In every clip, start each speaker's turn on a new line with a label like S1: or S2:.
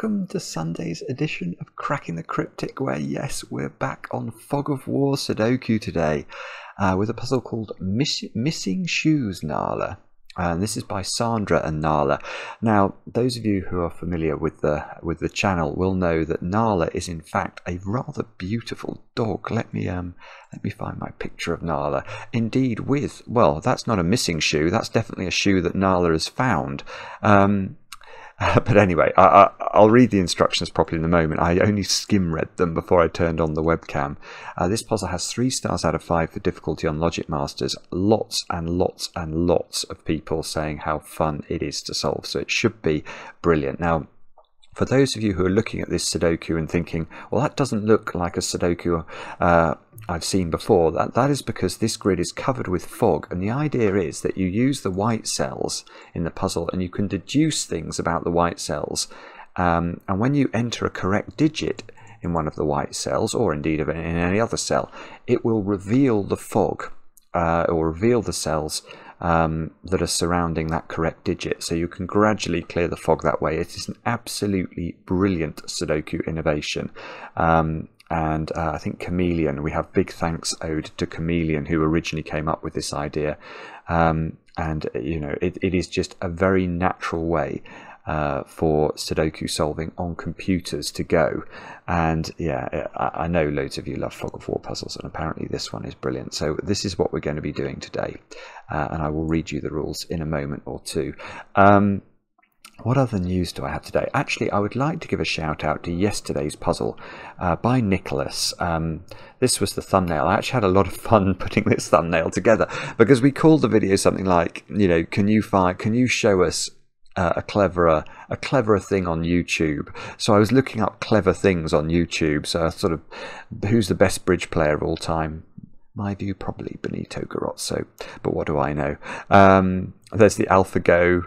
S1: welcome to Sunday's edition of Cracking the Cryptic, where yes, we're back on Fog of War Sudoku today with a puzzle called Missing Shoes, Nala. And this is by Sandra and Nala. Now, those of you who are familiar with the channel will know that Nala is in fact a rather beautiful dog. Let me find my picture of Nala. Indeed, well, that's not a missing shoe. That's definitely a shoe that Nala has found. But anyway, I'll read the instructions properly in a moment. I only skim-read them before I turned on the webcam. This puzzle has 3 stars out of 5 for difficulty on Logic Masters. Lots and lots and lots of people saying how fun it is to solve, so it should be brilliant. Now, for those of you who are looking at this Sudoku and thinking, well, that doesn't look like a Sudoku I've seen before, that is because this grid is covered with fog, and the idea is that you use the white cells in the puzzle and you can deduce things about the white cells, and when you enter a correct digit in one of the white cells, or indeed in any other cell, it will reveal the fog or reveal the cells that are surrounding that correct digit, so you can gradually clear the fog that way. It is an absolutely brilliant Sudoku innovation. And I think Chameleon, we have big thanks owed to Chameleon, who originally came up with this idea. And you know, it is just a very natural way for Sudoku solving on computers to go. And yeah, I know loads of you love Fog of War puzzles, and apparently this one is brilliant. So this is what we're going to be doing today, and I will read you the rules in a moment or two. What other news do I have today? Actually, I would like to give a shout out to yesterday's puzzle by Knickolas. This was the thumbnail. I actually had a lot of fun putting this thumbnail together, because we called the video something like, you know, can you show us a cleverer thing on YouTube? So I was looking up clever things on YouTube. So I sort of, who's the best bridge player of all time? My view, probably Benito Garozzo, but what do I know? There's the AlphaGo.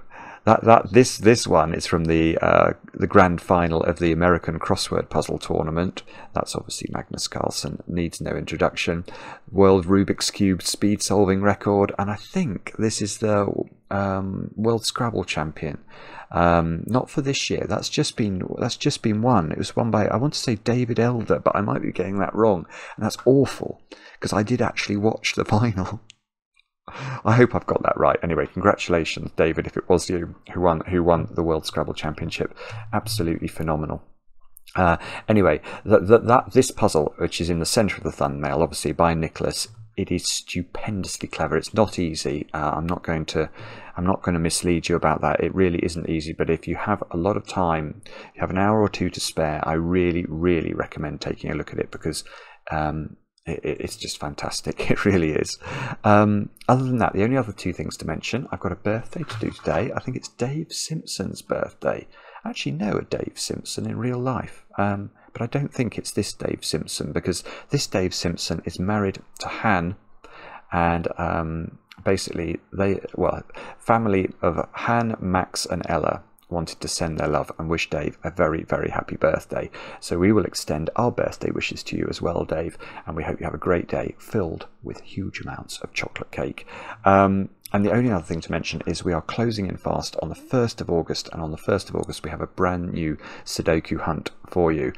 S1: This one is from the grand final of the American crossword puzzle tournament. That's obviously Magnus Carlsen, needs no introduction. World Rubik's Cube speed solving record, and I think this is the World Scrabble champion. Not for this year. That's just been won. It was won by, I want to say, David Elder, but I might be getting that wrong, and that's awful because I did actually watch the final. I hope I've got that right. Anyway, congratulations, David, if it was you who won the World Scrabble Championship. Absolutely phenomenal. Anyway, this puzzle, which is in the centre of the thumbnail, obviously by Knickolas, it is stupendously clever. It's not easy. I'm not going to mislead you about that. It really isn't easy. But if you have a lot of time, if you have an hour or two to spare, I really, really recommend taking a look at it, because it's just fantastic. It really is. Other than that, the only other 2 things to mention, I've got a birthday to do today. I think it's Dave Simpson's birthday. I actually know a Dave Simpson in real life, but I don't think it's this Dave Simpson, because this Dave Simpson is married to Han, and basically family of Han, Max and Ella wanted to send their love and wish Dave a very, very happy birthday. So we will extend our birthday wishes to you as well, Dave, and we hope you have a great day filled with huge amounts of chocolate cake. And the only other thing to mention is we are closing in fast on the 1st of August, and on the 1st of August we have a brand new Sudoku hunt for you.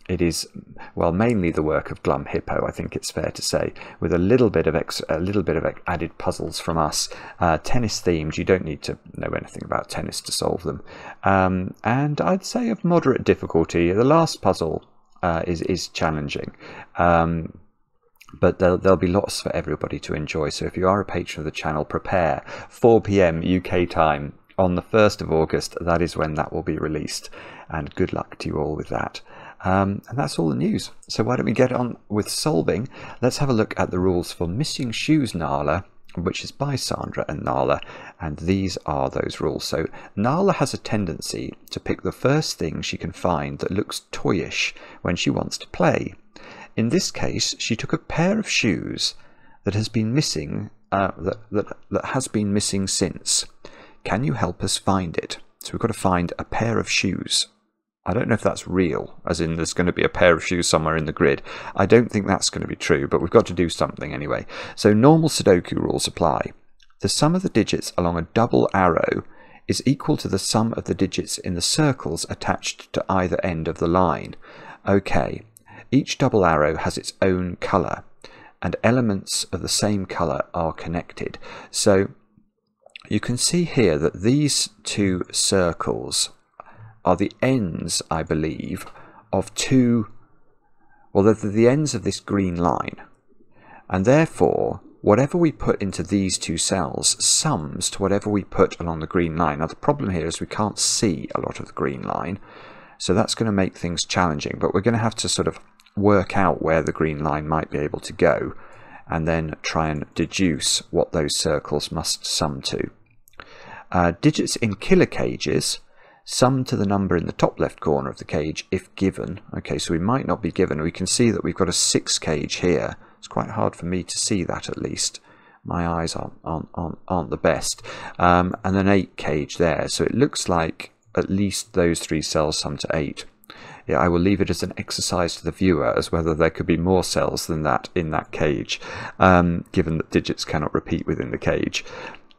S1: It is, well, mainly the work of Glum Hippo, I think it's fair to say, with a little bit of added puzzles from us, tennis themed. You don't need to know anything about tennis to solve them, and I'd say of moderate difficulty. The last puzzle is challenging. But there'll be lots for everybody to enjoy. So if you are a patron of the channel, prepare. 4 PM UK time on the 1st of August. That is when that will be released. And good luck to you all with that. And that's all the news. So why don't we get on with solving? Let's have a look at the rules for Missing Shoes, Nala, which is by Sandra and Nala. And these are those rules. So Nala has a tendency to pick the first thing she can find that looks toyish when she wants to play. In this case, she took a pair of shoes that has been missing, that has been missing since. Can you help us find it? So we've got to find a pair of shoes. I don't know if that's real, as in there's going to be a pair of shoes somewhere in the grid. I don't think that's going to be true, but we've got to do something anyway. So normal Sudoku rules apply. The sum of the digits along a double arrow is equal to the sum of the digits in the circles attached to either end of the line. Okay, each double arrow has its own colour, and elements of the same colour are connected. So you can see here that these two circles are the ends, I believe, of two, well, they're the ends of this green line, and therefore whatever we put into these two cells sums to whatever we put along the green line. Now the problem here is we can't see a lot of the green line, so that's going to make things challenging, but we're going to have to sort of work out where the green line might be able to go and then try and deduce what those circles must sum to. Digits in killer cages sum to the number in the top left corner of the cage if given. Okay, so we might not be given. We can see that we've got a 6 cage here. It's quite hard for me to see that, at least. My eyes aren't the best. And an 8 cage there. So it looks like at least those 3 cells sum to 8. Yeah, I will leave it as an exercise to the viewer as whether there could be more cells than that in that cage, given that digits cannot repeat within the cage.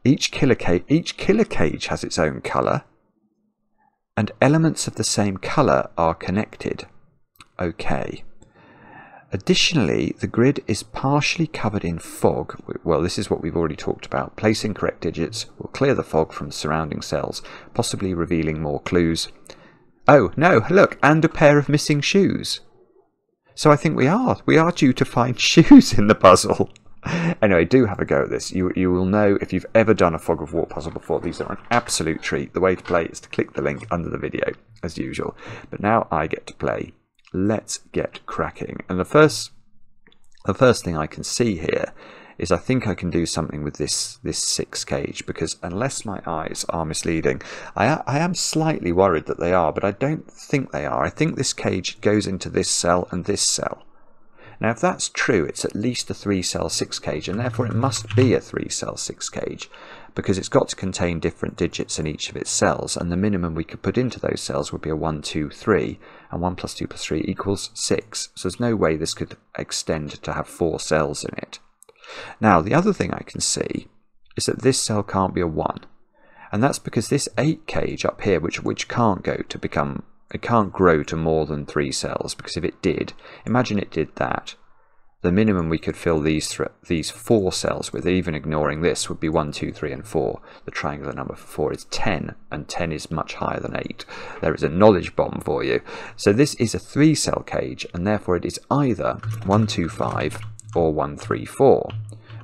S1: Each killer cage has its own colour, and elements of the same colour are connected. Okay. Additionally, the grid is partially covered in fog. Well, this is what we've already talked about. Placing correct digits will clear the fog from the surrounding cells, possibly revealing more clues. Oh, no, look, and a pair of missing shoes. So I think we are due to find shoes in the puzzle. Anyway, do have a go at this. You will know if you've ever done a fog of war puzzle before. These are an absolute treat. The way to play is to click the link under the video, as usual. But now I get to play. Let's get cracking. And the first thing I can see here is I think I can do something with this 6 cage, because unless my eyes are misleading, I am slightly worried that they are, but I don't think they are. I think this cage goes into this cell and this cell. Now if that's true, it's at least a 3-cell 6 cage, and therefore it must be a 3-cell 6 cage, because it's got to contain different digits in each of its cells, and the minimum we could put into those cells would be a 1, 2, 3, and 1 plus 2 plus 3 equals 6. So there's no way this could extend to have 4 cells in it. Now the other thing I can see is that this cell can't be a 1, and that's because this 8 cage up here, which can't go to become, it can't grow to more than 3 cells, because if it did, imagine it did that, the minimum we could fill these 4 cells with, even ignoring this, would be 1, 2, 3 and 4. The triangular number for 4 is 10, and 10 is much higher than 8. There is a knowledge bomb for you. So this is a 3-cell cage, and therefore it is either 1, 2, 5 or 1, 3, 4.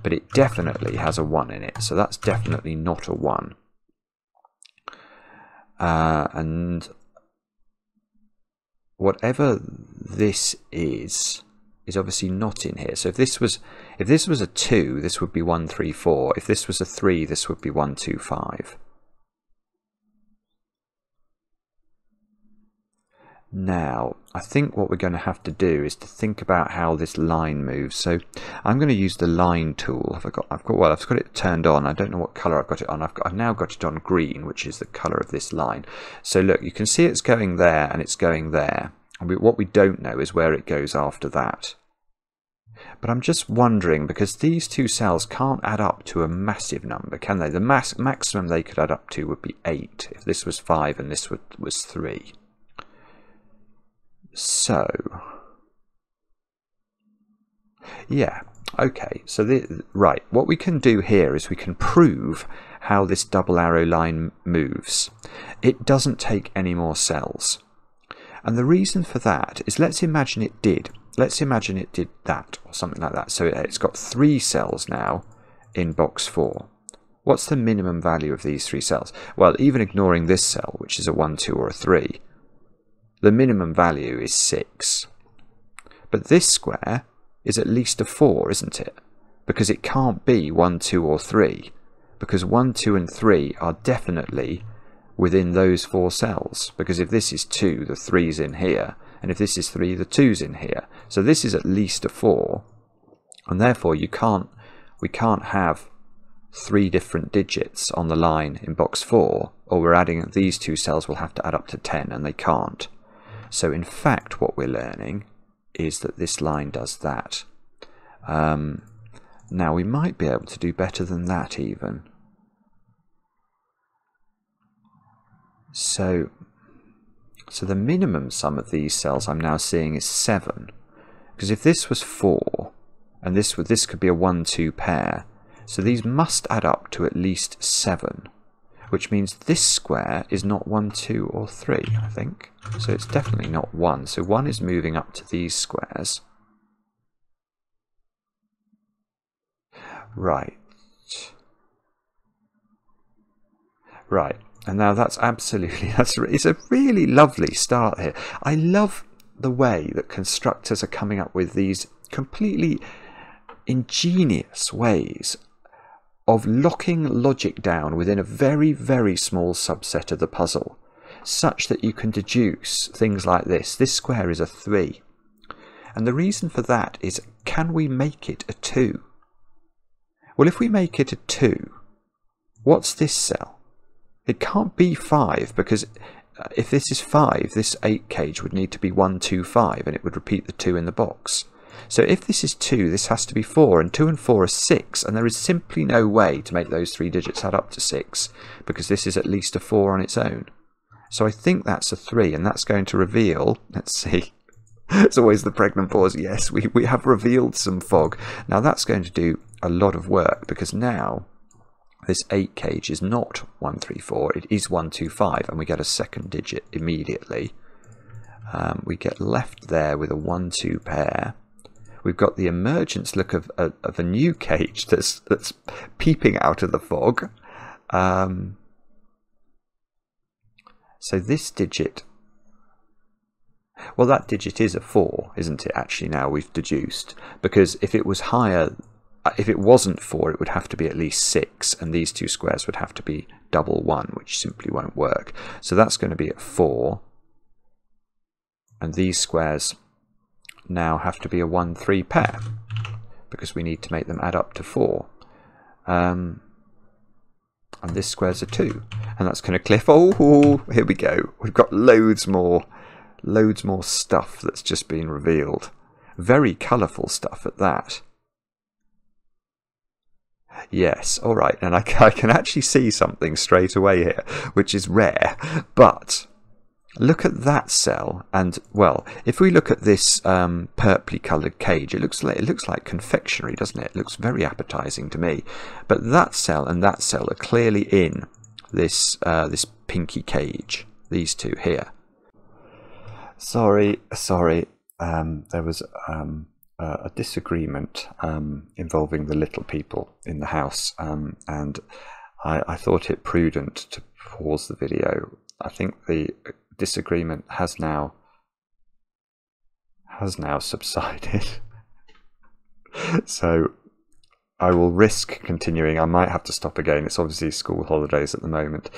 S1: But it definitely has a 1 in it, so that's definitely not a 1. And whatever this is obviously not in here. So if this was a 2, this would be 1, 3, 4. If this was a 3, this would be 1, 2, 5. Now, I think what we're going to have to do is to think about how this line moves. So I'm going to use the line tool. I've got it turned on. I don't know what colour I've got it on. I've now got it on green, which is the colour of this line. So look, you can see it's going there and it's going there. And what we don't know is where it goes after that. But I'm just wondering, because these 2 cells can't add up to a massive number, can they? The maximum they could add up to would be 8 if this was 5 and this was 3. So, yeah, okay, so right, what we can do here is we can prove how this double arrow line moves. It doesn't take any more cells. And the reason for that is, let's imagine it did that, or something like that. So it's got 3 cells now in box 4. What's the minimum value of these 3 cells? Well, even ignoring this cell, which is a 1, 2 or a 3, the minimum value is 6. But this square is at least a 4, isn't it? Because it can't be 1, 2 or 3, because 1, 2 and 3 are definitely within those 4 cells, because if this is 2, the 3's in here, and if this is 3, the 2's in here. So this is at least a 4, and therefore we can't have 3 different digits on the line in box 4, or we're adding these 2 cells will have to add up to 10, and they can't. So in fact what we're learning is that this line does that. Now we might be able to do better than that even. So the minimum sum of these cells I'm now seeing is 7. Because if this was 4, and this could be a 1-2 pair, so these must add up to at least 7, which means this square is not 1, 2, or 3, I think. So it's definitely not 1. So 1 is moving up to these squares. Right. Right. And now that's absolutely, it's a really lovely start here. I love the way that constructors are coming up with these completely ingenious ways of locking logic down within a very, very small subset of the puzzle, such that you can deduce things like this. This square is a 3. And the reason for that is, can we make it a 2? Well, if we make it a 2, what's this cell? It can't be 5, because if this is 5, this 8 cage would need to be 1, 2, 5, and it would repeat the 2 in the box. So if this is 2, this has to be 4, and 2 and 4 are 6, and there is simply no way to make those 3 digits add up to 6, because this is at least a 4 on its own. So I think that's a 3, and that's going to reveal, let's see, it's always the pregnant pause, yes, we have revealed some fog. Now that's going to do a lot of work, because now this 8 cage is not 1, 3, 4, it is 1, 2, 5, and we get a second digit immediately. We get left there with a 1, 2 pair. We've got the emergence look of a new cage that's peeping out of the fog. So this digit, well, that digit is a 4, isn't it? Actually, now we've deduced, because if it was higher, if it wasn't 4, it would have to be at least 6, and these two squares would have to be double 1, which simply won't work. So that's going to be at 4, and these squares now have to be a 1, 3 pair, because we need to make them add up to 4. And this square's a 2, and that's going to cliff. Oh, here we go. We've got loads more stuff that's just been revealed. Very colourful stuff at that. Yes, all right, and I can actually see something straight away here, which is rare. But look at that cell, and well, if we look at this purpley coloured cage, it looks like confectionery, doesn't it? It looks very appetising to me. But that cell and that cell are clearly in this this pinky cage. These two here. Sorry. There was a disagreement involving the little people in the house, and I thought it prudent to pause the video. I think the disagreement has now subsided. So I will risk continuing. I might have to stop again. It's obviously school holidays at the moment.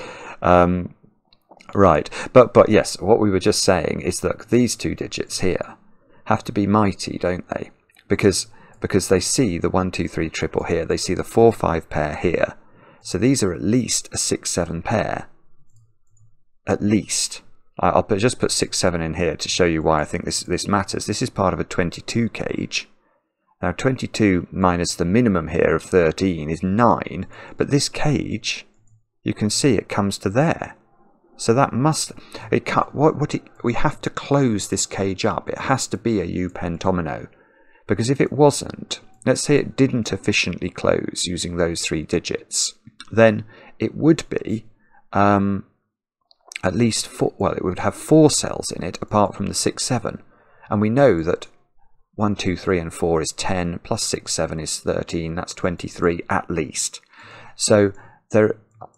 S1: Right, but yes, what we were just saying is that these two digits here have to be mighty, don't they? Because they see the 1, 2, 3 triple here. They see the 4, 5 pair here. So these are at least a 6, 7 pair. At least. I'll just put 6, 7 in here to show you why I think this matters. This is part of a 22 cage. Now 22 minus the minimum here of 13 is 9, but this cage, you can see it comes to there. So that must, we have to close this cage up. It has to be a U pentomino, because if it wasn't, let's say it didn't efficiently close using those 3 digits, then it would be at least 4, well, it would have 4 cells in it apart from the 6, 7. And we know that 1, 2, 3 and 4 is 10, plus 6, 7 is 13, that's 23 at least. So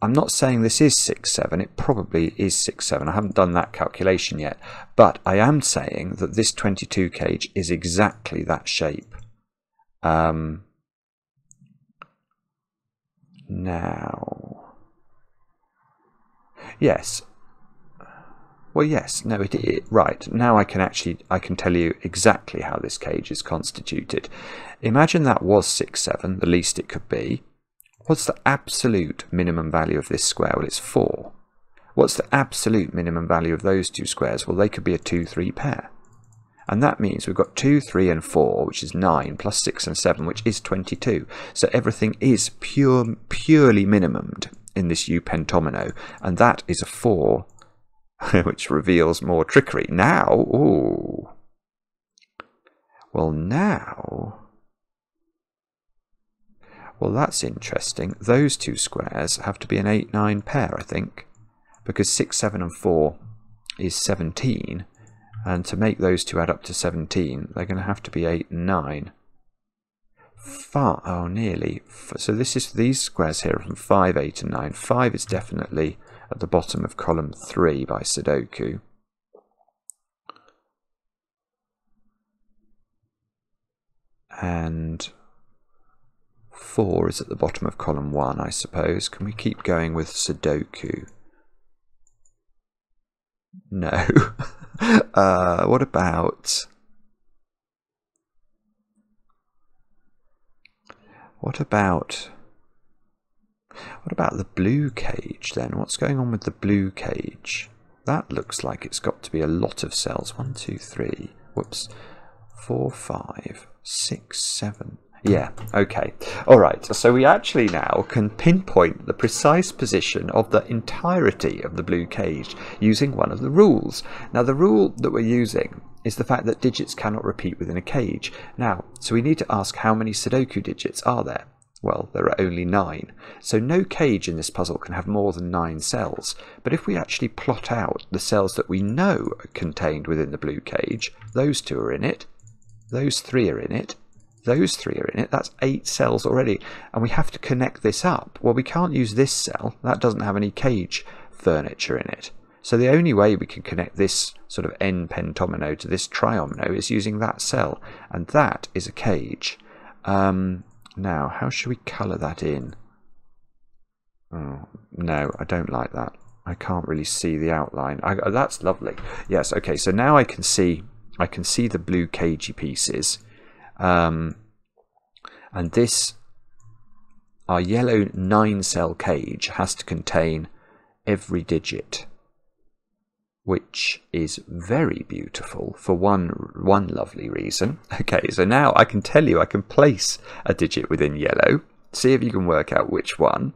S1: I'm not saying this is 6, 7, it probably is 6, 7. I haven't done that calculation yet, but I am saying that this 22 cage is exactly that shape. Now, yes. Well, yes, no, right, now I can tell you exactly how this cage is constituted. Imagine that was 6, 7, the least it could be. What's the absolute minimum value of this square? Well, it's 4. What's the absolute minimum value of those two squares? Well, they could be a 2, 3 pair. And that means we've got 2, 3 and 4, which is 9, plus 6 and 7, which is 22. So everything is purely minimumed in this U pentomino, and that is a 4 which reveals more trickery. Now, ooh. Well, now... Well, that's interesting. Those two squares have to be an 8-9 pair, I think. Because 6, 7 and 4 is 17. And to make those two add up to 17, they're going to have to be 8 and 9. Oh, nearly. So these squares here are from 5, 8 and 9. 5 is definitely at the bottom of column 3 by Sudoku. And 4 is at the bottom of column 1, I suppose. Can we keep going with Sudoku? No. What about... What about the blue cage then? What's going on with the blue cage? That looks like it's got to be a lot of cells. 1, 2, 3. Whoops. 4, 5, 6, 7. Yeah, okay. Alright, so we actually now can pinpoint the precise position of the entirety of the blue cage using one of the rules. Now, the rule that we're using is the fact that digits cannot repeat within a cage. Now, so we need to ask how many Sudoku digits are there? Well, there are only 9. So no cage in this puzzle can have more than 9 cells. But if we actually plot out the cells that we know are contained within the blue cage, those 2 are in it, those 3 are in it, those 3 are in it, that's 8 cells already. And we have to connect this up. Well, we can't use this cell. That doesn't have any cage furniture in it. So the only way we can connect this sort of n-pentomino to this triomino is using that cell. And that is a cage. Now, how should we colour that in? Oh, no, I don't like that. I can't really see the outline. That's lovely. Yes, okay, so now I can see the blue cagey pieces. And this, our yellow 9-cell cage has to contain every digit, which is very beautiful for one lovely reason. Okay, so now I can tell you I can place a digit within yellow. See if you can work out which one.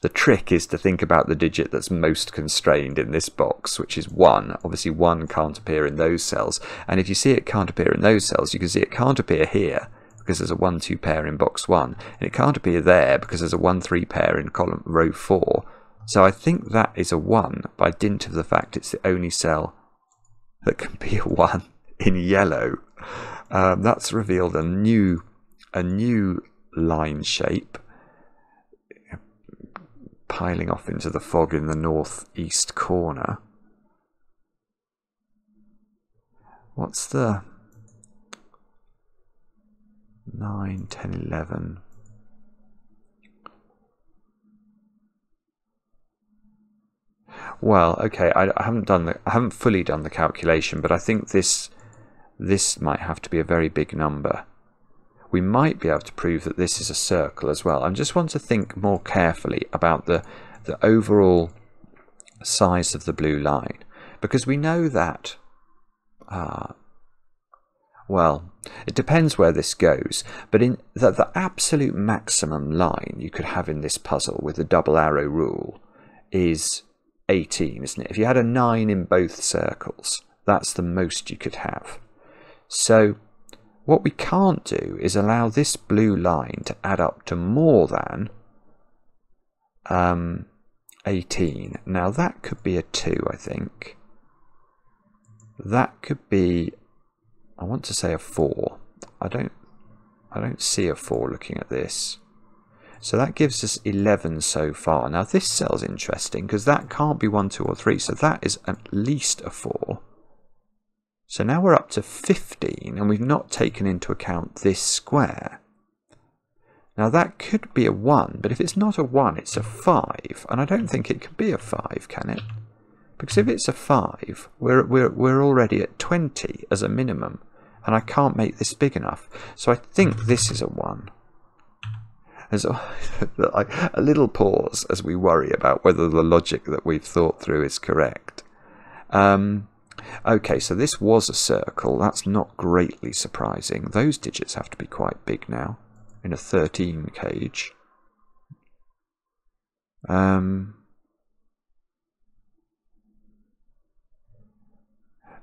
S1: The trick is to think about the digit that's most constrained in this box, which is 1. Obviously 1 can't appear in those cells, and if you see it can't appear in those cells, you can see it can't appear here because there's a 1-2 pair in box 1, and it can't appear there because there's a 1-3 pair in row 4. So I think that is a 1 by dint of the fact it's the only cell that can be a 1 in yellow. That's revealed a new line shape piling off into the fog in the northeast corner. What's the 9, 10, 11? Well, okay, I haven't fully done the calculation, but I think this might have to be a very big number. We might be able to prove that this is a circle as well. I just want to think more carefully about the overall size of the blue line, because we know that, well, it depends where this goes, but in the absolute maximum line you could have in this puzzle with the double arrow rule is 18, isn't it? If you had a 9 in both circles, that's the most you could have. So what we can't do is allow this blue line to add up to more than 18. Now that could be a 2, I think. That could be, I want to say a 4. I don't see a 4 looking at this. So that gives us 11 so far. Now this cell's interesting because that can't be 1, 2 or 3. So that is at least a 4. So now we're up to 15 and we've not taken into account this square. Now that could be a 1, but if it's not a 1, it's a 5. And I don't think it can be a 5, can it? Because if it's a 5, we're already at 20 as a minimum. And I can't make this big enough. So I think this is a 1. There's a little pause as we worry about whether the logic that we've thought through is correct. Okay, so this was a circle. That's not greatly surprising. Those digits have to be quite big now in a 13 cage.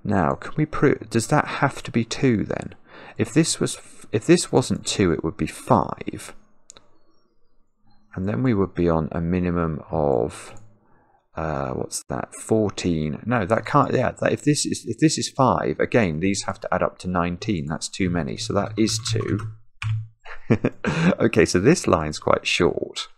S1: Now, can we prove? Does that have to be 2 then? If this wasn't 2, it would be 5, and then we would be on a minimum of what's that? 14. No, that can't. Yeah, if this is 5, again, these have to add up to 19. That's too many, so that is 2. Okay, so this line's quite short.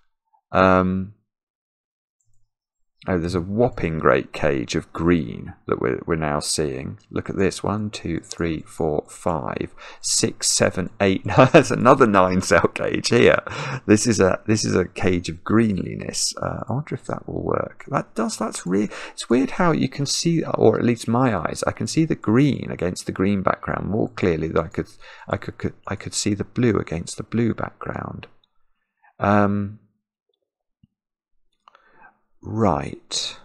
S1: Oh, there's a whopping great cage of green that we're now seeing. Look at this. 1, 2, 3, 4, 5, 6, 7, 8. No, there's another 9-cell cage here. This is a cage of greenliness. I wonder if that will work. That's really. It's weird how you can see, or at least my eyes, I can see the green against the green background more clearly than I could see the blue against the blue background. Right.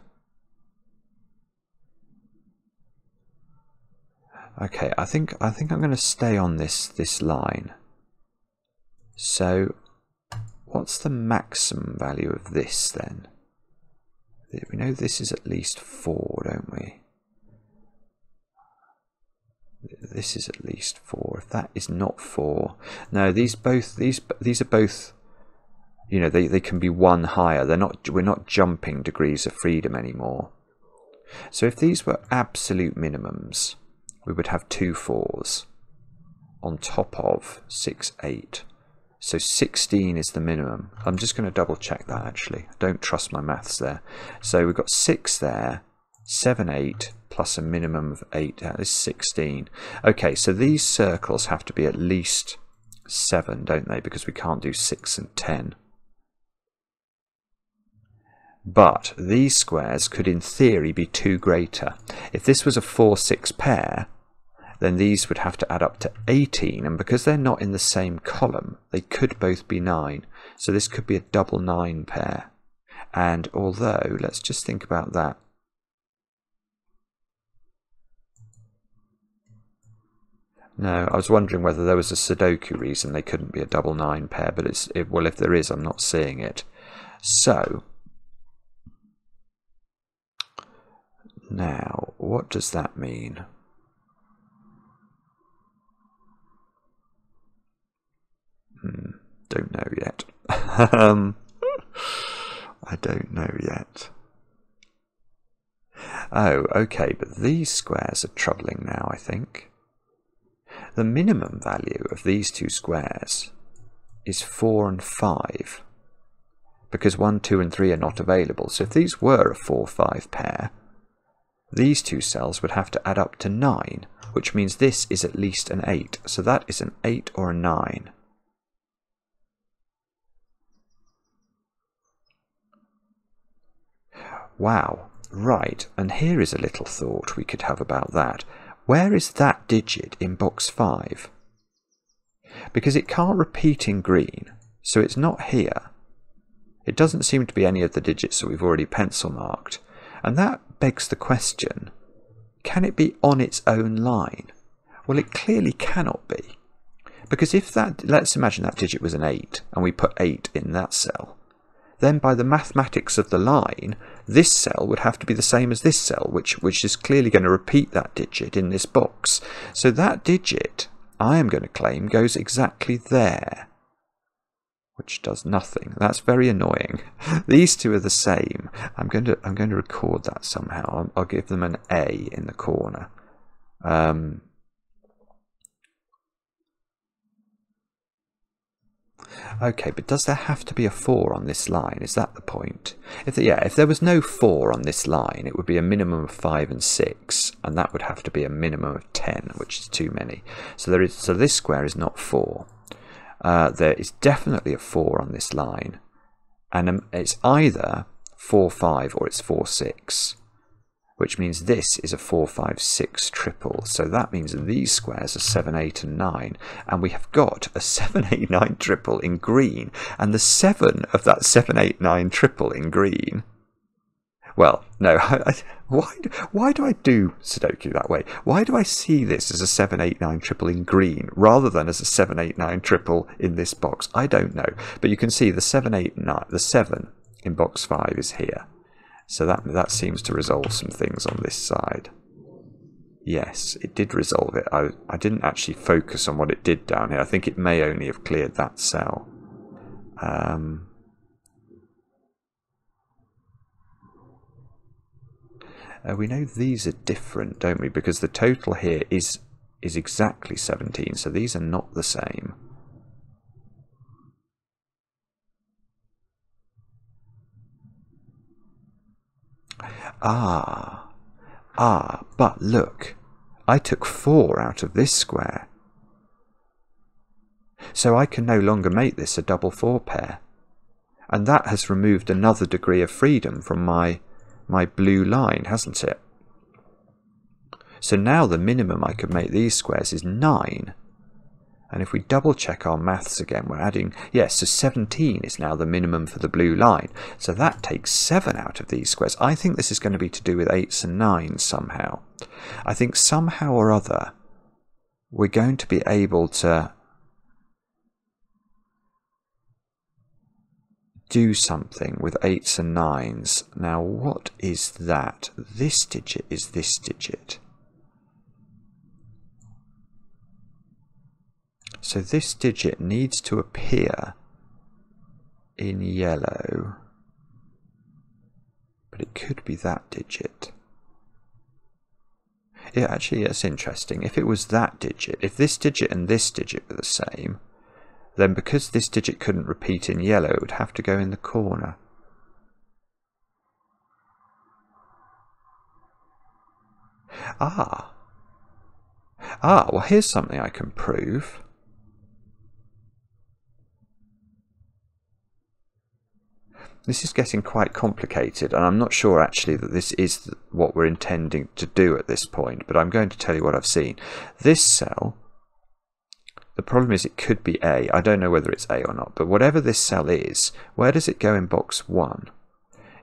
S1: Okay, I think I'm going to stay on this line. So, what's the maximum value of this then? We know this is at least 4, don't we? This is at least 4. If that is not 4, no, these are both. You know, they can be 1 higher. We're not jumping degrees of freedom anymore. So if these were absolute minimums, we would have 2 4s on top of 6, 8. So 16 is the minimum. I'm just going to double check that actually. I don't trust my maths there. So we've got 6 there, 7, 8 plus a minimum of 8. That is 16. Okay, so these circles have to be at least 7, don't they? Because we can't do 6 and 10. But these squares could in theory be 2 greater. If this was a 4, 6 pair, then these would have to add up to 18, and because they're not in the same column, they could both be 9. So this could be a double 9 pair. And although, let's just think about that. No, I was wondering whether there was a Sudoku reason they couldn't be a double 9 pair, but well, if there is, I'm not seeing it. So now, what does that mean? Don't know yet. I don't know yet. Oh, okay, but these squares are troubling now, I think. The minimum value of these 2 squares is 4 and 5, because 1, 2 and 3 are not available. So if these were a 4, 5 pair, these 2 cells would have to add up to 9, which means this is at least an 8. So that is an 8 or a 9. Wow, right, and here is a little thought we could have about that. Where is that digit in box 5? Because it can't repeat in green, so it's not here. It doesn't seem to be any of the digits that we've already pencil marked. And that begs the question, can it be on its own line? Well, it clearly cannot be. Because if that, let's imagine that digit was an 8, and we put 8 in that cell, then by the mathematics of the line, this cell would have to be the same as this cell, which is clearly going to repeat that digit in this box. So that digit, I am going to claim, goes exactly there, which does nothing. That's very annoying. These 2 are the same. I'm going to record that somehow. I'll give them an A in the corner. Okay, but does there have to be a 4 on this line? Is that the point? If there was no 4 on this line, it would be a minimum of 5 and 6, and that would have to be a minimum of 10, which is too many. So this square is not 4. There is definitely a 4 on this line, and it's either 4, 5 or it's 4, 6, which means this is a 4, 5, 6 triple. So that means that these squares are 7, 8 and 9, and we have got a 7, 8, 9 triple in green, and the 7 of that 7, 8, 9 triple in green. Well, no, why do I do Sudoku that way? Why do I see this as a 7, 8, 9 triple in green rather than as a 7, 8, 9 triple in this box? I don't know, but you can see the 7, 8, 9, the 7 in box 5 is here. So that seems to resolve some things on this side. Yes, it did resolve it. I didn't actually focus on what it did down here. I think it may only have cleared that cell. We know these are different, don't we? Because the total here is exactly 17, so these are not the same. But look, I took 4 out of this square. So I can no longer make this a double 4 pair. And that has removed another degree of freedom from my blue line, hasn't it? So now the minimum I could make these squares is 9. And if we double check our maths again, we're adding, yes, so 17 is now the minimum for the blue line. So that takes 7 out of these squares. I think this is going to be to do with 8s and 9s somehow. I think somehow or other we're going to be able to do something with 8s and 9s. Now what is that? This digit is this digit. So this digit needs to appear in yellow, but it could be that digit. Yeah, actually, that's interesting. If it was that digit, if this digit and this digit were the same, then because this digit couldn't repeat in yellow, it would have to go in the corner. Well, here's something I can prove. This is getting quite complicated, and I'm not sure actually that this is what we're intending to do at this point, but I'm going to tell you what I've seen. This cell, the problem is it could be A. I don't know whether it's A or not, but whatever this cell is, where does it go in box 1?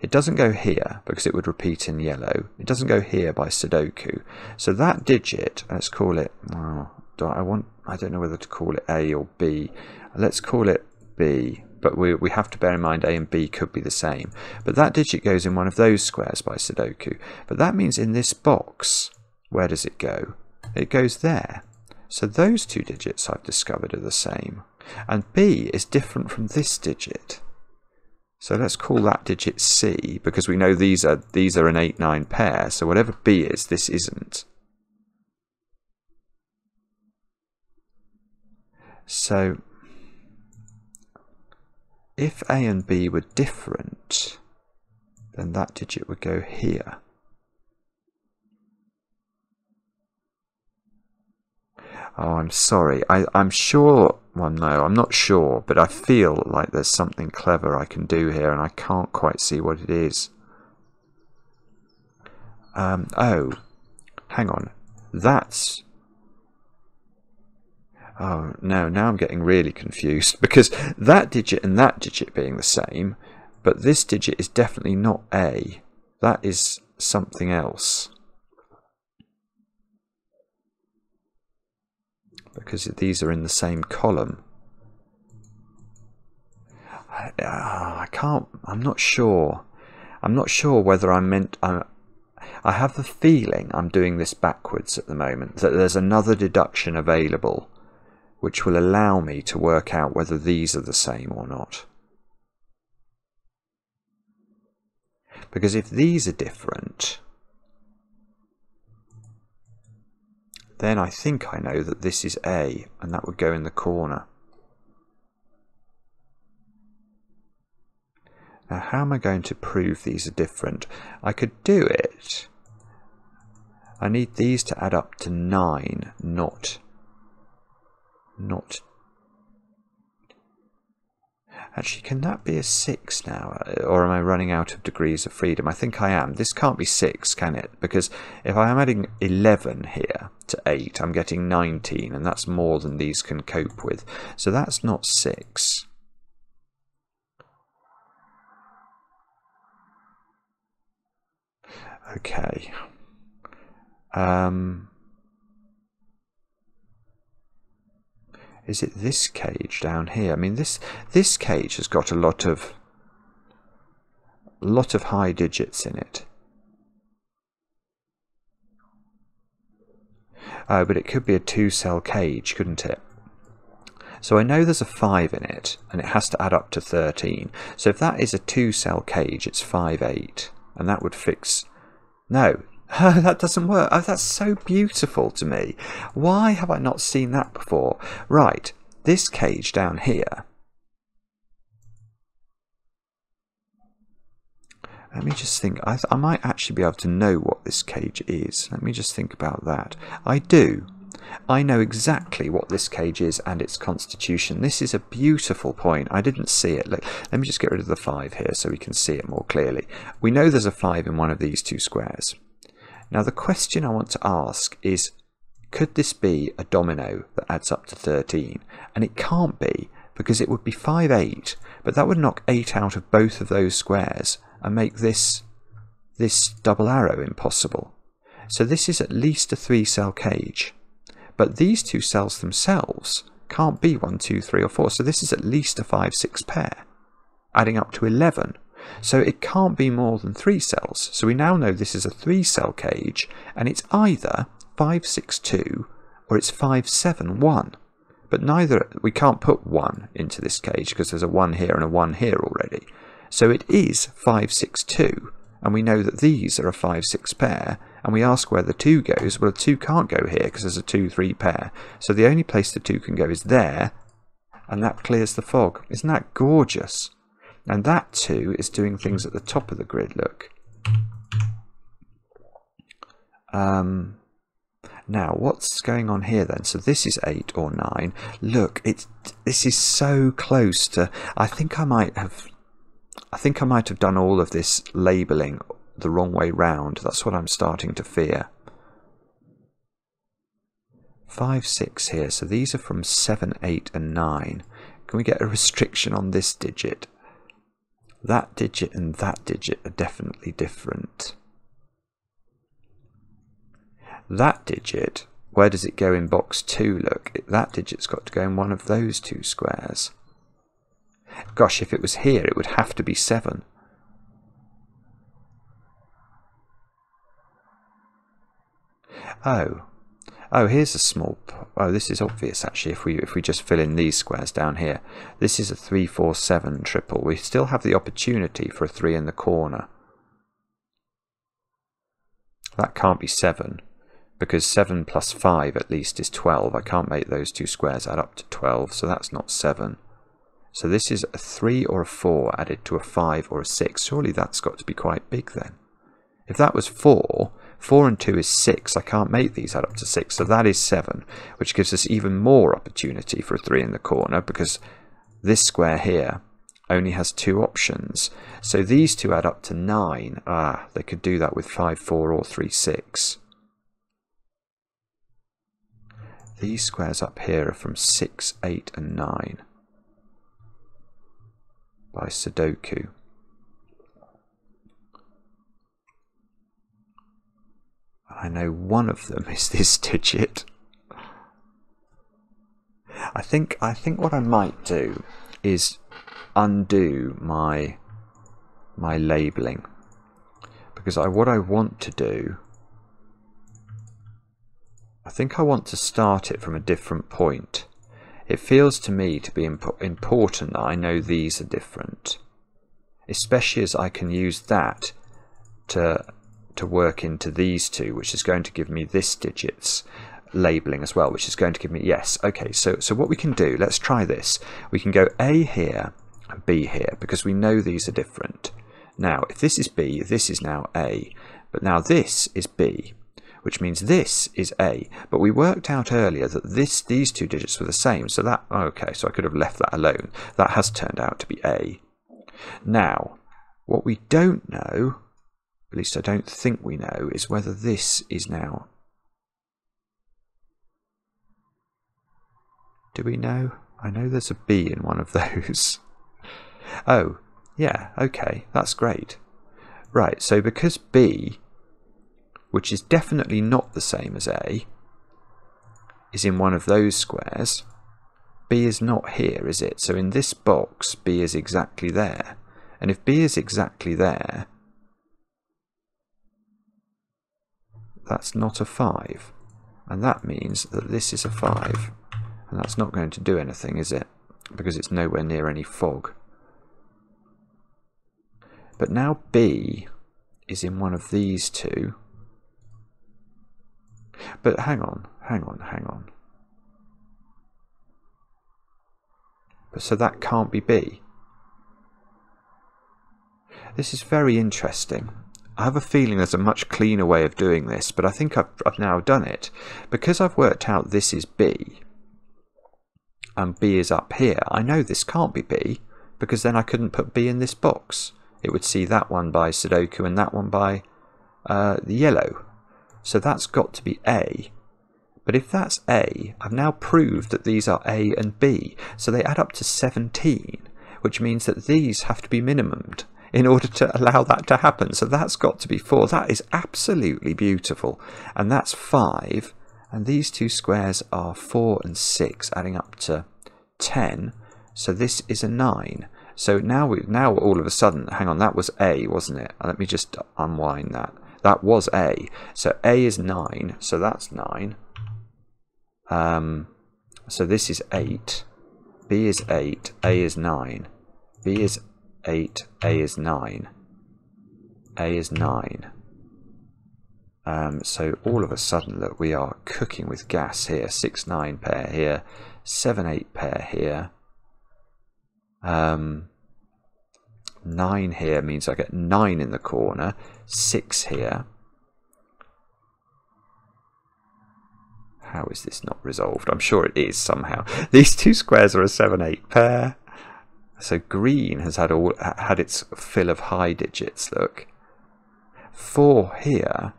S1: It doesn't go here because it would repeat in yellow. It doesn't go here by Sudoku. So that digit, let's call it, I don't know whether to call it A or B. Let's call it B. But we have to bear in mind A and B could be the same. But that digit goes in one of those squares by Sudoku. But that means in this box, where does it go? It goes there. So those two digits I've discovered are the same. And B is different from this digit. So let's call that digit C, because we know these are an 8-9 pair. So whatever B is, this isn't. So if A and B were different, then that digit would go here. Oh, I'm sorry. I'm sure, well, no, I'm not sure, but I feel like there's something clever I can do here, and I can't quite see what it is. Oh, hang on. That's... Oh, no, now I'm getting really confused, because that digit and that digit being the same, but this digit is definitely not A. That is something else. Because these are in the same column. I'm not sure. I'm not sure whether I have the feeling I'm doing this backwards at the moment, that there's another deduction available which will allow me to work out whether these are the same or not. Because if these are different, then I think I know that this is A, and that would go in the corner. Now, how am I going to prove these are different? I could do it. I need these to add up to 9, not... Actually, can that be a 6 now? Or am I running out of degrees of freedom? I think I am. This can't be 6, can it? Because if I am adding 11 here to 8, I'm getting 19, and that's more than these can cope with. So that's not 6. Okay. Is it this cage down here? I mean, this cage has got a lot of high digits in it. Oh, but it could be a 2-cell cage, couldn't it? So I know there's a 5 in it, and it has to add up to 13. So if that is a 2-cell cage, it's 5, 8. And that would fix... No, that doesn't work. Oh, that's so beautiful to me. Why have I not seen that before? Right, this cage down here... Let me just think. I might actually be able to know what this cage is. Let me just think about that. I do. I know exactly what this cage is and its constitution. This is a beautiful point. I didn't see it. Let me just get rid of the 5 here so we can see it more clearly. We know there's a 5 in one of these 2 squares. Now the question I want to ask is, could this be a domino that adds up to 13? And it can't be, because it would be 5, 8, but that would knock 8 out of both of those squares and make this double arrow impossible. So this is at least a 3-cell cage. But these 2 cells themselves can't be 1, 2, 3 or 4. So this is at least a 5, 6 pair, adding up to 11. So it can't be more than 3 cells. So we now know this is a 3-cell cage, and it's either 5, 6, 2 or it's 5, 7, 1. But neither, we can't put 1 into this cage because there's a 1 here and a 1 here already. So it is 5, 6, 2, and we know that these are a 5, 6 pair, and we ask where the 2 goes. Well, the 2 can't go here because there's a 2, 3 pair. So the only place the 2 can go is there, and that clears the fog. Isn't that gorgeous? And that 2 is doing things at the top of the grid, look. Now, what's going on here then? So this is 8 or 9. Look, this is so close to... I think I might have done all of this labelling the wrong way round. That's what I'm starting to fear. 5, 6 here. So these are from 7, 8 and 9. Can we get a restriction on this digit? That digit and that digit are definitely different. That digit, where does it go in box 2? Look, that digit's got to go in one of those 2 squares. Gosh, if it was here, it would have to be 7. Oh, here's a small... Oh, this is obvious, actually, if we just fill in these squares down here. This is a 3, 4, 7 triple. We still have the opportunity for a 3 in the corner. That can't be 7, because 7 plus 5 at least is 12. I can't make those 2 squares add up to 12, so that's not 7. So this is a 3 or a 4 added to a 5 or a 6. Surely that's got to be quite big then. If that was 4, 4 and 2 is 6. I can't make these add up to 6. So that is 7, which gives us even more opportunity for a 3 in the corner, because this square here only has 2 options. So these 2 add up to 9. They could do that with 5, 4 or 3, 6. These squares up here are from 6, 8 and 9. By Sudoku. I know one of them is this digit. I think what I might do is undo my labelling, because what I want to do, I think I want to start it from a different point. It feels to me to be important that I know these are different, especially as I can use that to work into these 2, which is going to give me this digit's labelling as well, which is going to give me, yes, okay, so what we can do, let's try this. We can go A here and B here, because we know these are different. Now, if this is B, this is now A, but now this is B, which means this is A. But we worked out earlier that these 2 digits were the same, so that, okay, so I could have left that alone. That has turned out to be A. Now, what we don't know, at least I don't think we know, is whether this is now... Do we know? I know there's a B in one of those. Oh, yeah, okay, that's great. Right, so because B, which is definitely not the same as A, is in one of those squares, B is not here, is it? So in this box, B is exactly there. And if B is exactly there, that's not a 5. And that means that this is a 5. And that's not going to do anything, is it? Because it's nowhere near any fog. But now B is in one of these two. But hang on. So that can't be B. This is very interesting. I have a feeling there's a much cleaner way of doing this, but I think I've now done it. Because I've worked out this is B, and B is up here, I know this can't be B, because then I couldn't put B in this box. It would see that one by Sudoku and that one by the yellow. So that's got to be A. But if that's A, I've now proved that these are A and B. So they add up to 17, which means that these have to be minimumed in order to allow that to happen. So that's got to be 4. That is absolutely beautiful. And that's 5. And these two squares are 4 and 6, adding up to 10. So this is a 9. So now all of a sudden, hang on, that was A, wasn't it? Let me just unwind that. That was A. So A is 9, so that's 9. So this is 8. B is 8, A is 9. B is 8, A is 9. A is 9. So all of a sudden, look, we are cooking with gas here. 6, 9 pair here. 7, 8 pair here. 9 here means I get 9 in the corner. 6 here. How is this not resolved? I'm sure it is somehow. These two squares are a 7, 8 pair. So green has had its fill of high digits. Look. 4 here.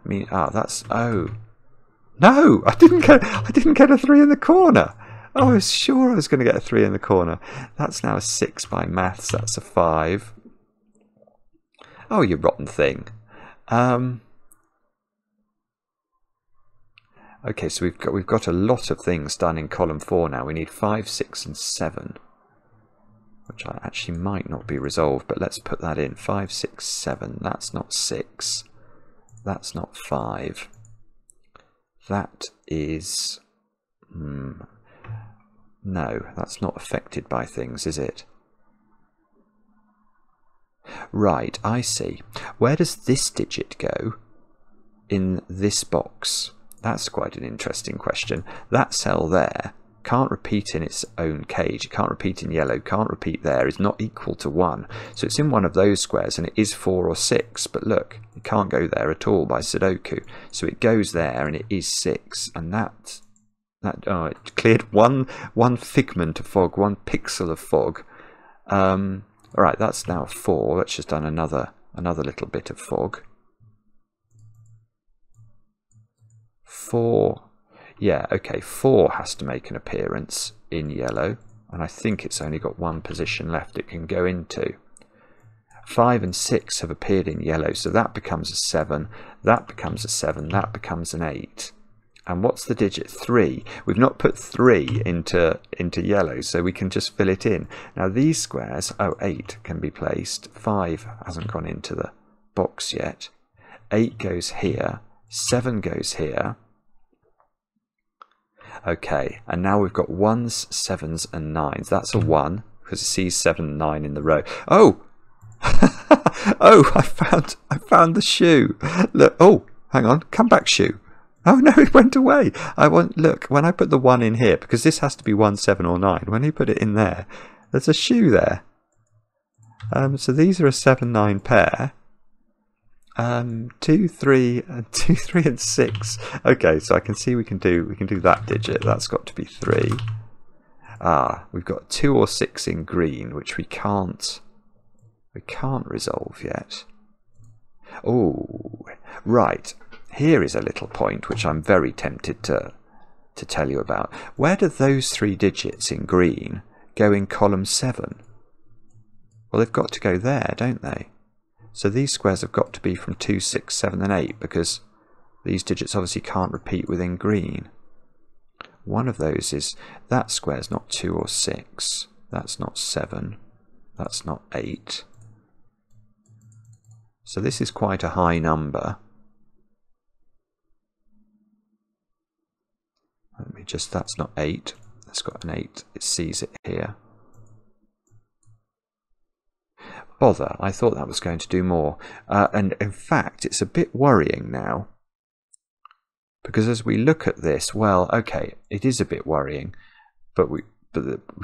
S1: Oh no! I didn't get a 3 in the corner. Oh, I was sure I was going to get a 3 in the corner. That's now a 6 by maths. That's a 5. Oh, you rotten thing. Okay, so we've got a lot of things done in column 4 now. We need 5, 6, and 7, which actually might not be resolved, but let's put that in. 5, 6, 7. That's not 6. That's not 5. That is... No, that's not affected by things, is it? Right, I see. Where does this digit go in this box? That's quite an interesting question. That cell there can't repeat in its own cage. It can't repeat in yellow, can't repeat there, is not equal to 1. So it's in one of those squares and it is 4 or 6. But look, it can't go there at all by Sudoku. So it goes there and it is 6. And it cleared one figment of fog, 1 pixel of fog. Alright, that's now 4. Let's just done another little bit of fog. 4. Yeah, okay, 4 has to make an appearance in yellow, and I think it's only got 1 position left it can go into. 5 and 6 have appeared in yellow, so that becomes a 7, that becomes a 7, that becomes an 8. And what's the digit 3? We've not put 3 into yellow, so we can just fill it in. Now these squares, 8 can be placed. 5 hasn't gone into the box yet. 8 goes here. 7 goes here. Okay, and now we've got 1s, 7s, and 9s. That's a 1 because it sees 7 and 9 in the row. Oh, oh! I found the shoe. Look. Oh, hang on. Come back, shoe. Oh no, it went away. Look, when I put the 1 in here, because this has to be 1, 7, or 9. When you put it in there, there's a shoe there. So these are a 7, 9 pair. 2, 3, and 6. Okay, so I can see we can do that digit. That's got to be 3. We've got 2 or 6 in green, which we can't resolve yet. Oh, right. Here is a little point which I'm very tempted to tell you about. Where do those 3 digits in green go in column 7? Well, they've got to go there, don't they? So these squares have got to be from 2, 6, 7, and 8 because these digits obviously can't repeat within green. One of those is, that square's not 2 or 6. That's not 7. That's not 8. So this is quite a high number. Let me just, that's not 8. That's got an 8. It sees it here. Bother, I thought that was going to do more. And in fact, it's a bit worrying now. Because as we look at this, well, okay, it is a bit worrying, but we've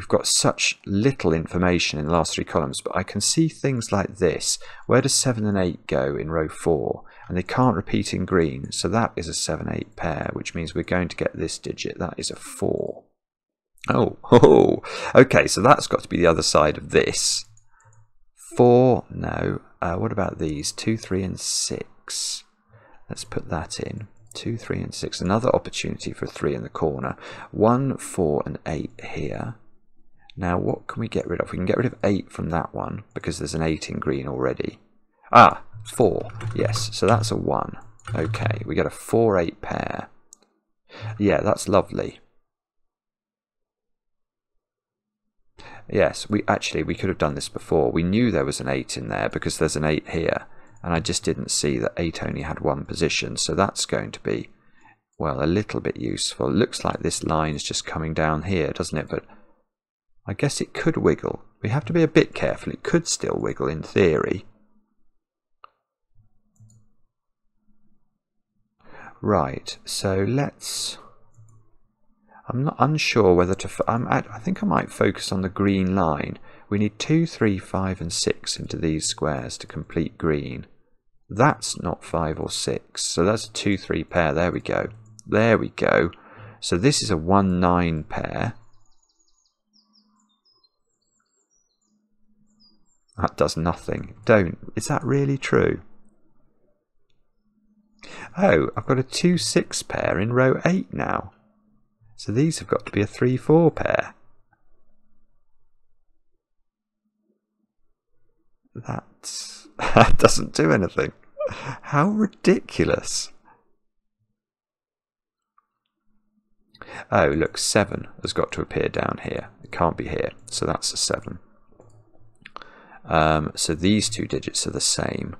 S1: got such little information in the last 3 columns. But I can see things like this. Where does 7 and 8 go in row 4? And they can't repeat in green, so that is a 7-8 pair, which means we're going to get this digit. That is a 4. Oh, okay, so that's got to be the other side of this. 4, no. What about these? 2, 3, and 6. Let's put that in. 2, 3, and 6. Another opportunity for 3 in the corner. 1, 4, and 8 here. Now, what can we get rid of? We can get rid of 8 from that one because there's an 8 in green already. 4. Yes, so that's a 1. Okay, we get a 4-8 pair. Yeah, that's lovely. Yes, we could have done this before. We knew there was an 8 in there because there's an 8 here. And I just didn't see that 8 only had 1 position. So that's going to be, well, a little bit useful. It looks like this line is just coming down here, doesn't it? But I guess it could wiggle. We have to be a bit careful. It could still wiggle in theory. Right, so let's... I'm not unsure whether to... I think I might focus on the green line. We need 2, 3, 5, and 6 into these squares to complete green. That's not 5 or 6, so that's a 2, 3 pair. There we go. There we go. So this is a 1, 9 pair. That does nothing. Is that really true? Oh, I've got a 2, 6 pair in row 8 now. So these have got to be a 3, 4 pair. That doesn't do anything. How ridiculous. Oh, look, 7 has got to appear down here. It can't be here, so that's a 7. So these 2 digits are the same.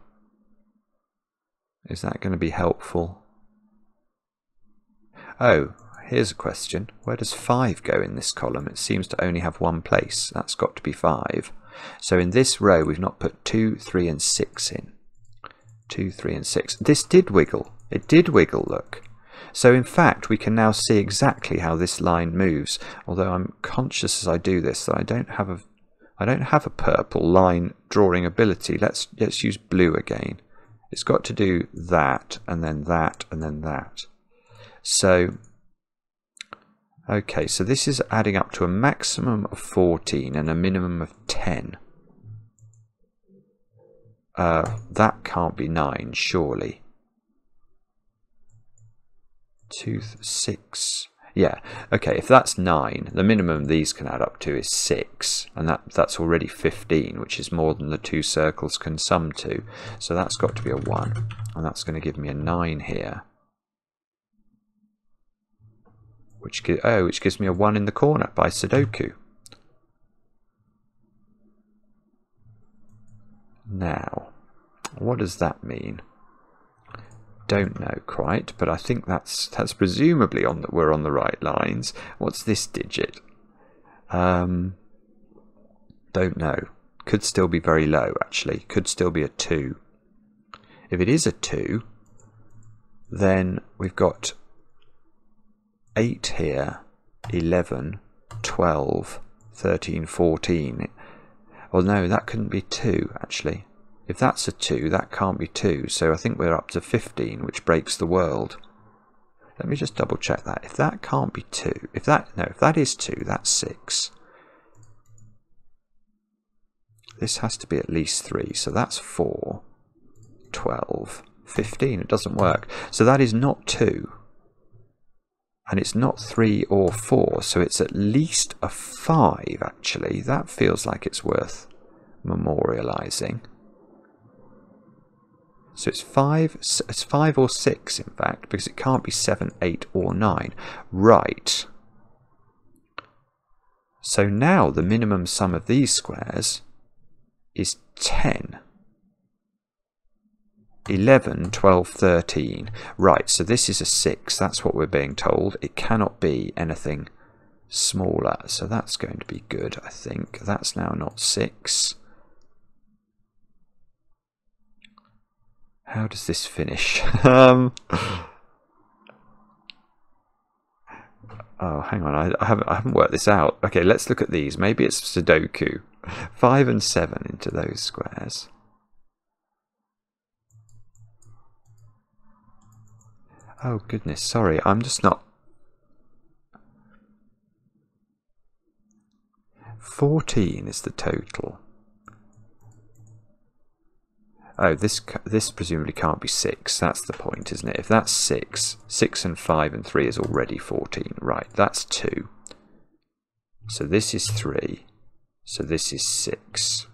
S1: Is that going to be helpful? Oh, here's a question. Where does 5 go in this column? It seems to only have 1 place. That's got to be 5. So in this row, we've not put 2, 3, and 6 in. 2, 3, and 6. This did wiggle. It did wiggle, look. So in fact, we can now see exactly how this line moves. Although I'm conscious as I do this that I don't have a purple line drawing ability. Let's use blue again. It's got to do that, and then that, and then that. So, okay, so this is adding up to a maximum of 14 and a minimum of 10. That can't be 9, surely. 2, 6. Yeah, okay, if that's 9, the minimum these can add up to is 6, and that's already 15, which is more than the 2 circles can sum to. So that's got to be a 1, and that's going to give me a 9 here. Which gives me a 1 in the corner by Sudoku. Now, what does that mean? Don't know quite, but I think that's presumably we're on the right lines. What's this digit? Don't know. Could still be very low, actually. Could still be a 2. If it is a 2, then we've got 8 here, 11, 12, 13, 14. Well, no, that couldn't be 2, actually. If that's a 2, that can't be 2, so I think we're up to 15, which breaks the world. Let me just double check that. If that can't be 2, if that is 2, that's 6. This has to be at least 3, so that's 4, 12, 15. It doesn't work. So that is not 2. And it's not 3 or 4, so it's at least a 5, actually. That feels like it's worth memorializing. So it's 5 or 6, in fact, because it can't be 7, 8, or 9. Right. So now the minimum sum of these squares is 10. 11, 12, 13. Right, so this is a 6. That's what we're being told. It cannot be anything smaller. So that's going to be good, I think. That's now not 6. How does this finish? Oh, hang on, I haven't worked this out. Okay, let's look at these. Maybe it's Sudoku. 5 and 7 into those squares. Oh, goodness, sorry, I'm just not... 14 is the total. Oh, this presumably can't be 6. That's the point, isn't it? If that's 6, 6 and 5 and 3 is already 14. Right, that's 2. So this is 3. So this is 6.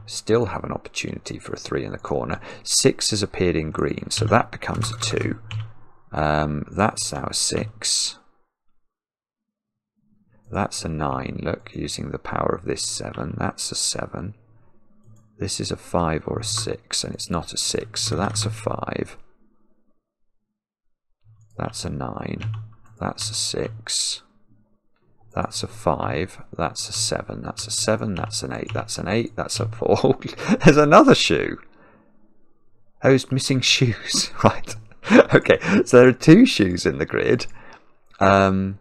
S1: Still have an opportunity for a 3 in the corner. 6 has appeared in green, so that becomes a 2. That's now a 6. That's a 9. Look, using the power of this 7. That's a 7. This is a 5 or a 6, and it's not a 6, so that's a 5. That's a 9. That's a 6. That's a 5. That's a 7. That's a 7. That's an 8. That's an 8. That's a 4. There's another shoe. Those missing shoes. Right. Okay, so there are 2 shoes in the grid. Have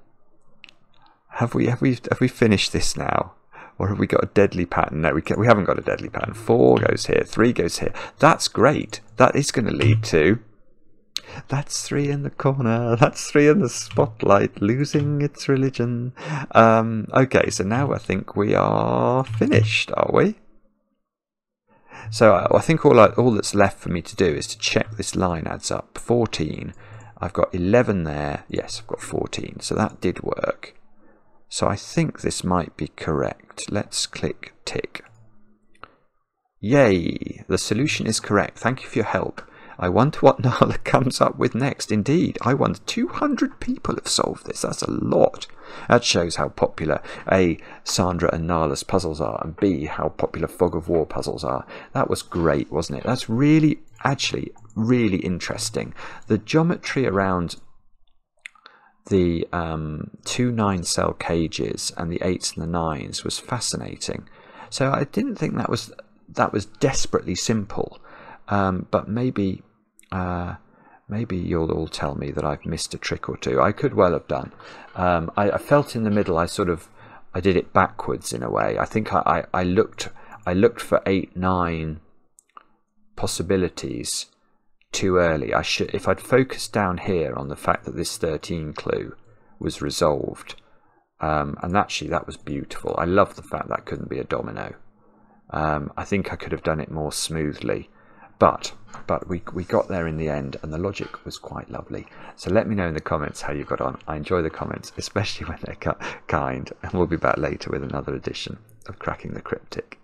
S1: we finished this now? Or have we got a deadly pattern? No, we haven't got a deadly pattern. 4 goes here, 3 goes here. That's great. That is going to lead to... That's 3 in the corner. That's 3 in the spotlight, losing its religion. Okay, so now I think we are finished, are we? So I think all that's left for me to do is to check this line adds up. 14. I've got 11 there. Yes, I've got 14. So that did work. So I think this might be correct. Let's click tick. Yay! The solution is correct. Thank you for your help. I wonder what Nala comes up with next. Indeed, I wonder 200 people have solved this. That's a lot. That shows how popular A, Sandra and Nala's puzzles are, and B, how popular Fog of War puzzles are. That was great, wasn't it? That's really, actually, really interesting. The geometry around the 2 9-cell cages and the 8s and the 9s was fascinating. So I didn't think that was desperately simple, but maybe you'll all tell me that I've missed a trick or two. I could well have done. I felt in the middle I did it backwards in a way. I think I looked for 8, 9 possibilities too early. If I'd focused down here on the fact that this 13 clue was resolved, and actually that was beautiful. I love the fact that couldn't be a domino. I think I could have done it more smoothly, but we got there in the end, and the logic was quite lovely. So let me know in the comments how you got on. I enjoy the comments, especially when they're kind, and we'll be back later with another edition of Cracking the Cryptic.